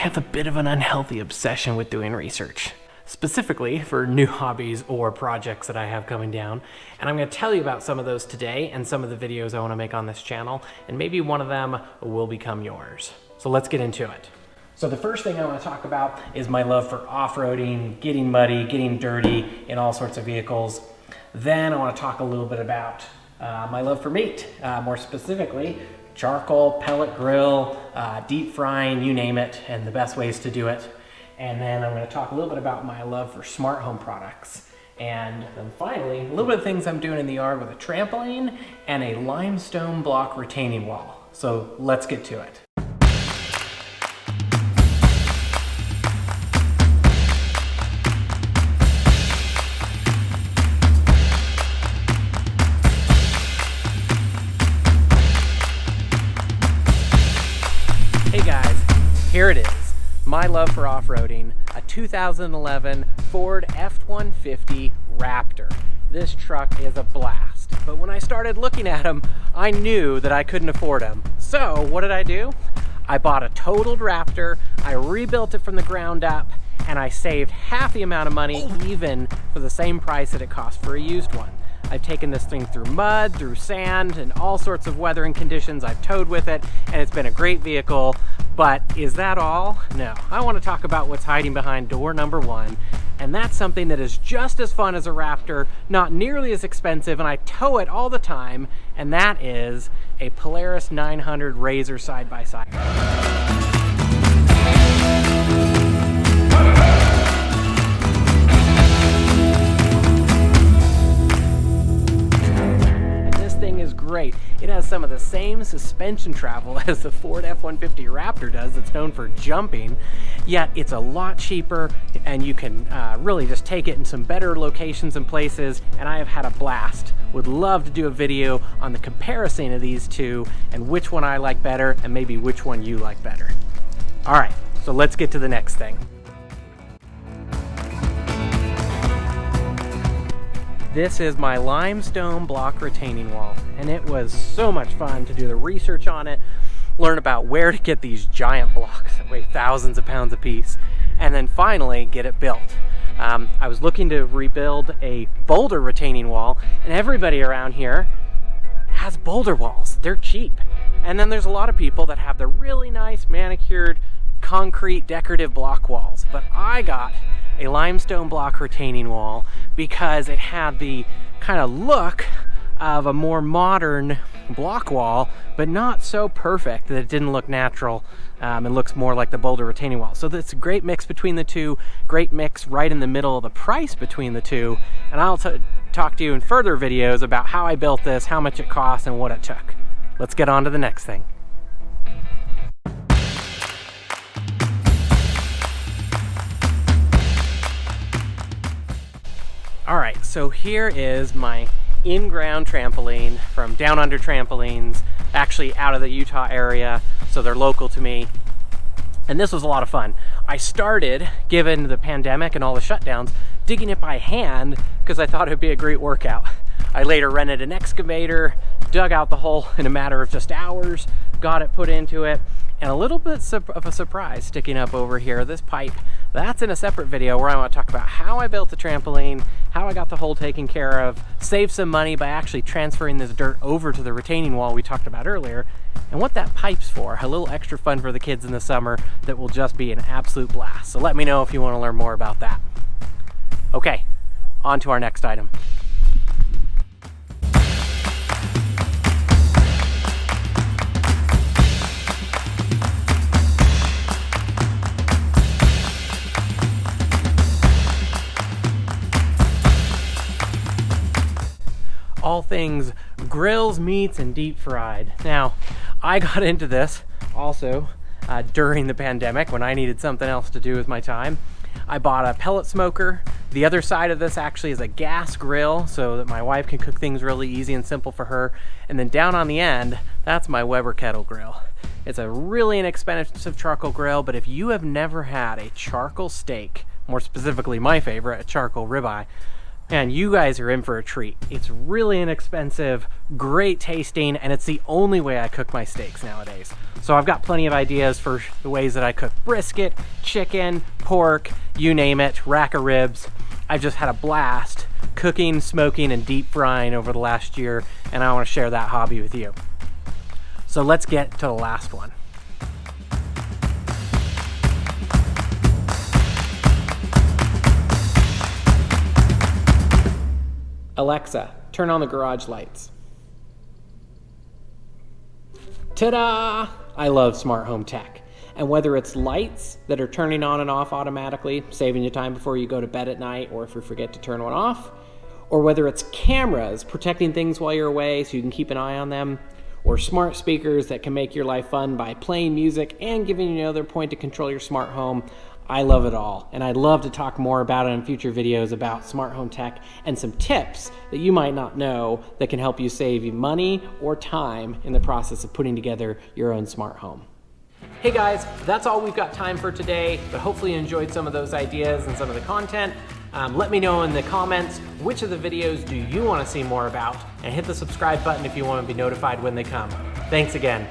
have a bit of an unhealthy obsession with doing research, specifically for new hobbies or projects that I have coming down. And I'm going to tell you about some of those today and some of the videos I want to make on this channel, and maybe one of them will become yours. So let's get into it. So the first thing I want to talk about is my love for off-roading, getting muddy, getting dirty in all sorts of vehicles. Then I want to talk a little bit about my love for meat, more specifically charcoal, pellet grill, deep frying, you name it, and the best ways to do it. And then I'm going to talk a little bit about my love for smart home products. And then finally, a little bit of things I'm doing in the yard with a trampoline and a limestone block retaining wall. So let's get to it. Hey guys, here it is. My love for off-roading, a 2011 Ford F-150 Raptor. This truck is a blast, but when I started looking at them, I knew that I couldn't afford them. So what did I do? I bought a totaled Raptor, I rebuilt it from the ground up, and I saved half the amount of money even for the same price that it cost for a used one. I've taken this thing through mud, through sand, and all sorts of weathering conditions. I've towed with it, and it's been a great vehicle. But is that all? No. I want to talk about what's hiding behind door number one, and that's something that is just as fun as a Raptor, not nearly as expensive, and I tow it all the time, and that is a Polaris 900 Razor side-by-side. Is great. It has some of the same suspension travel as the Ford F-150 Raptor does. It's known for jumping, yet it's a lot cheaper, and you can really just take it in some better locations and places, and I have had a blast. Would love to do a video on the comparison of these two and which one I like better and maybe which one you like better. All right, so let's get to the next thing. This is my limestone block retaining wall, and it was so much fun to do the research on it, learn about where to get these giant blocks that weigh thousands of pounds apiece, and then finally get it built. I was looking to rebuild a boulder retaining wall, and everybody around here has boulder walls. They're cheap. And then there's a lot of people that have the really nice manicured concrete decorative block walls, but I got a limestone block retaining wall because it had the kind of look of a more modern block wall, but not so perfect that it didn't look natural. It looks more like the boulder retaining wall. So that's a great mix between the two, great mix right in the middle of the price between the two. And I'll talk to you in further videos about how I built this, how much it cost, and what it took. Let's get on to the next thing. All right, so here is my in-ground trampoline from Down Under Trampolines, actually out of the Utah area, so they're local to me. And this was a lot of fun. I started, given the pandemic and all the shutdowns, digging it by hand because I thought it would be a great workout. I later rented an excavator, dug out the hole in a matter of just hours, got it put into it, and a little bit of a surprise sticking up over here, this pipe. That's in a separate video where I want to talk about how I built the trampoline, how I got the hole taken care of, saved some money by actually transferring this dirt over to the retaining wall we talked about earlier, and what that pipe's for. A little extra fun for the kids in the summer that will just be an absolute blast. So let me know if you want to learn more about that. Okay, on to our next item. All things grills, meats, and deep fried. Now, I got into this also during the pandemic when I needed something else to do with my time. I bought a pellet smoker. The other side of this actually is a gas grill so that my wife can cook things really easy and simple for her. And then down on the end, that's my Weber kettle grill. It's a really inexpensive charcoal grill, but if you have never had a charcoal steak, more specifically my favorite, a charcoal ribeye, And you guys are in for a treat. It's really inexpensive, great tasting, and it's the only way I cook my steaks nowadays. So I've got plenty of ideas for the ways that I cook brisket, chicken, pork, you name it, rack of ribs. I've just had a blast cooking, smoking, and deep frying over the last year, and I want to share that hobby with you. So let's get to the last one. Alexa, turn on the garage lights. Ta-da! I love smart home tech. And whether it's lights that are turning on and off automatically, saving you time before you go to bed at night or if you forget to turn one off, or whether it's cameras protecting things while you're away so you can keep an eye on them, or smart speakers that can make your life fun by playing music and giving you another point to control your smart home, I love it all, and I'd love to talk more about it in future videos about smart home tech and some tips that you might not know that can help you save you money or time in the process of putting together your own smart home. Hey guys, that's all we've got time for today, but hopefully you enjoyed some of those ideas and some of the content. Let me know in the comments which of the videos do you want to see more about, and hit the subscribe button if you want to be notified when they come. Thanks again.